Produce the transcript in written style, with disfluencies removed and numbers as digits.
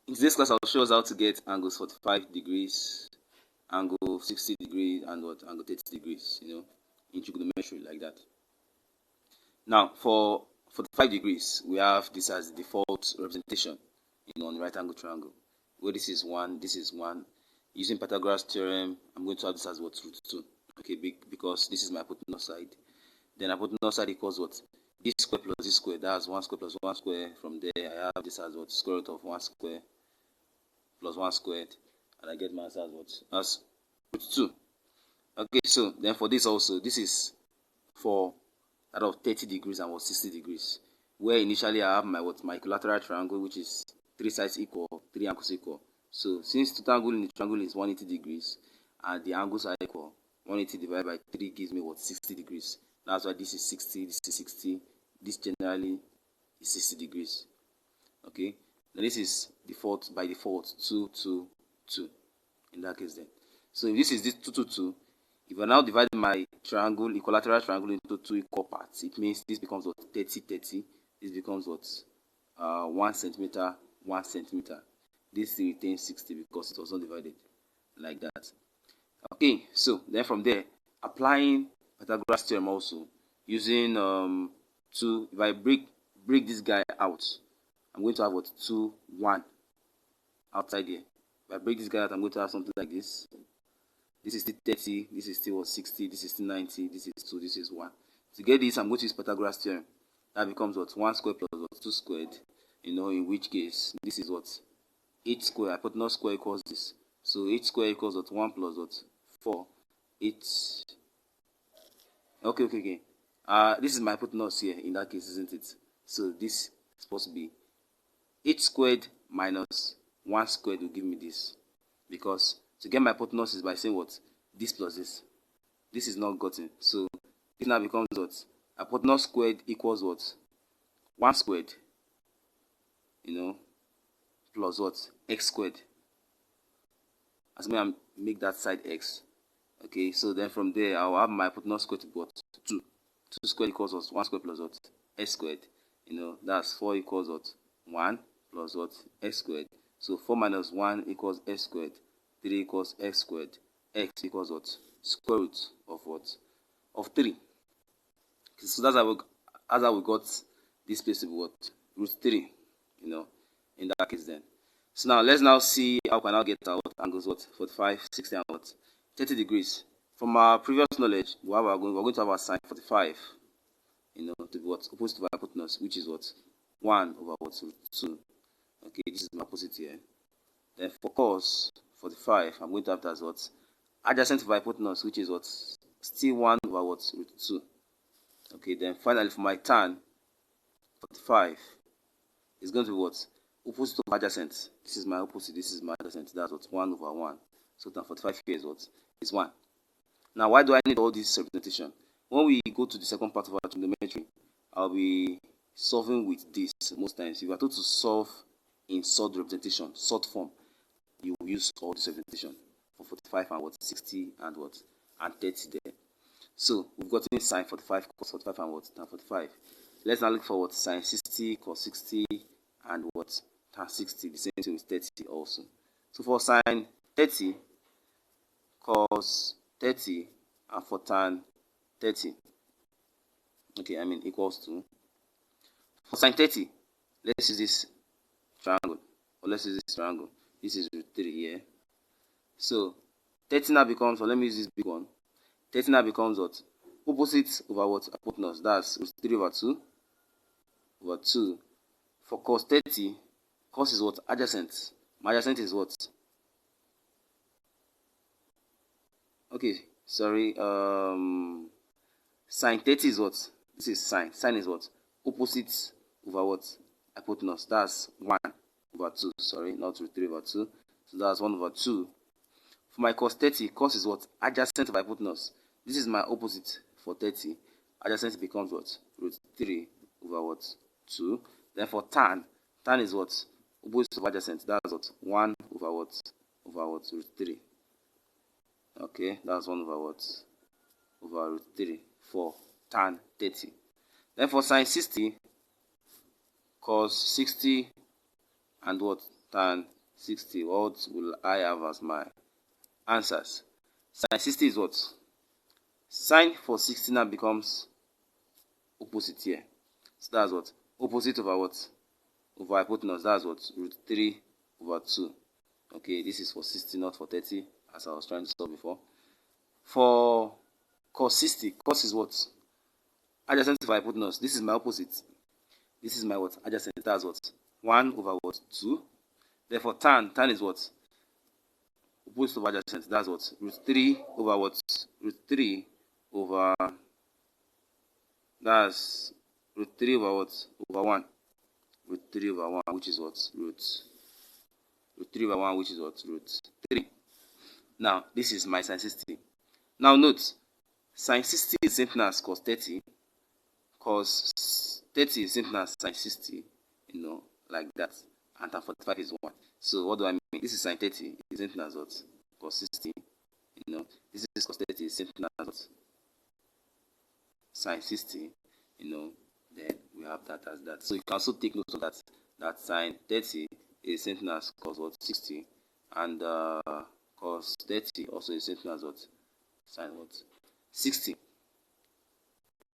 In today's class, I'll show us how to get angles 45 degrees, angle 60 degrees, and angle 30 degrees, in trigonometry like that. Now, for 45 degrees, we have this as the default representation, on the right angle triangle, where this is 1, this is 1. Using Pythagoras theorem, I'm going to have this as what? Root 2. Okay, because this is my hypotenuse side. Then hypotenuse side equals what? This square plus this square. That's 1 square plus 1 square. From there, I have this as what? Square root of 1 square plus 1 squared. And I get my answer as what? As root 2. Okay, so then for this also, this is for out of 30 degrees and 60 degrees. Where initially I have my equilateral triangle, which is 3 sides equal, 3 angles equal. So since total angle in the triangle is 180 degrees and the angles are equal, 180 divided by 3 gives me 60 degrees. That's why this is 60, this is 60, this generally is 60 degrees. Okay, now this is by default 2, 2, 2 in that case then. So if this is 2, 2, 2, if I now divide my triangle, equilateral triangle into 2 equal parts, it means this becomes 30, 30. This becomes 1 centimeter, 1 centimeter. This retains 60 because it was not divided like that. Okay, so then from there, applying Pythagoras theorem also, using 2, if I break this guy out, I'm going to have 2, 1 outside here. If I break this guy out, I'm going to have something like this. This is still 30, this is still 60, this is still 90, this is 2, this is 1. To get this, I'm going to use Pythagoras theorem. That becomes 1 squared plus 2 squared, in which case, this is 8 square, hypotenuse square equals this. So 8 square equals 1 plus 4, 8. Okay. This is my hypotenuse here, in that case, isn't it? So this is supposed to be 8 squared minus 1 squared will give me this. Because to get my hypotenuse is by saying this plus this. This is not gotten. So this now becomes hypotenuse squared equals 1 squared, plus x squared. As I make that side x. Okay, so then from there I'll have my hypotenuse squared to be 2. 2 squared equals 1 squared plus x squared. That's 4 equals 1 plus x squared. So 4 minus 1 equals x squared. 3 equals x squared. X equals square root of of 3. Okay, so that's how we got this place to be root 3. In that case then. So now let's now see how we can now get our angles 45, 60, and 30 degrees. From our previous knowledge, we're going to have our sine 45. To be opposite to hypotenuse, which is 1 over root 2. Okay, this is my opposite here. Then for cos 45, I'm going to have that as adjacent to hypotenuse, which is still 1 over root 2. Okay, then finally for my tan 45 is going to be opposite of adjacent. This is my opposite, this is my adjacent. That's 1 over 1. So tan 45 here is 1. Now why do I need all this representation? When we go to the second part of our trigonometry, I'll be solving with this most times. If you are told to solve in sort representation, sort form, you will use all this representation for 45 and 60 and and 30 there. So we've gotten sine 45, cos 45, and tan 45. Let's now look for sine 60, cos 60, and tan 60. The same thing with 30 also. So for sine 30, cos 30, and for tan 30. Okay, equals to. For sine 30, let's use this triangle. Or let's use this triangle. This is root 3 here. So 30 now becomes, let me use this big one. 30 now becomes opposite over hypotenuse. That's root 3 over 2. Over 2. For cos 30, cos is adjacent. My adjacent is okay, sorry. Sine 30 is this is sine. Sine is opposite over hypotenuse. That's 1 over 2. Sorry, not root 3 over 2. So that's 1 over 2. For my cos 30, cos is adjacent to hypotenuse. This is my opposite for 30. Adjacent becomes root 3 over 2. Then for tan is opposite of adjacent. That's 1 over root 3. Okay, that's 1 over over root 3 for tan 30. Then for sine 60, cos 60 and tan 60. What will I have as my answers? Sine 60 is what? Sine for 60 now becomes opposite here. So that's what? Opposite over what? Over hypotenuse. That's what? Root 3 over 2. Okay, this is for 60, not for 30, as I was trying to solve before. For cos 60, cos is what? Adjacent to hypotenuse. This is my opposite. This is my what? Adjacent. That's what? 1 over what? 2. Therefore, tan is what? Opposite of adjacent. That's what? Root 3 over what? Root 3 over... That's root 3 over what? Over 1. Root 3 over 1, which is what? Root 3 over 1, which is what? Root 3. Now, this is my sine 60. Now, note, sine 60 is same thing as cos 30. Cos 30 is same thing as sine 60, like that. And tan 45 is 1. So, what do I mean? This is sine 30, is same thing as what? Cos 60. This is cos 30, is same thing as what? Sine 60. Then we have that as that. So, you can also take note of that. That sine 30 is same thing as cos what? 60. And cos 30 also is same thing as what? Sine what? 60.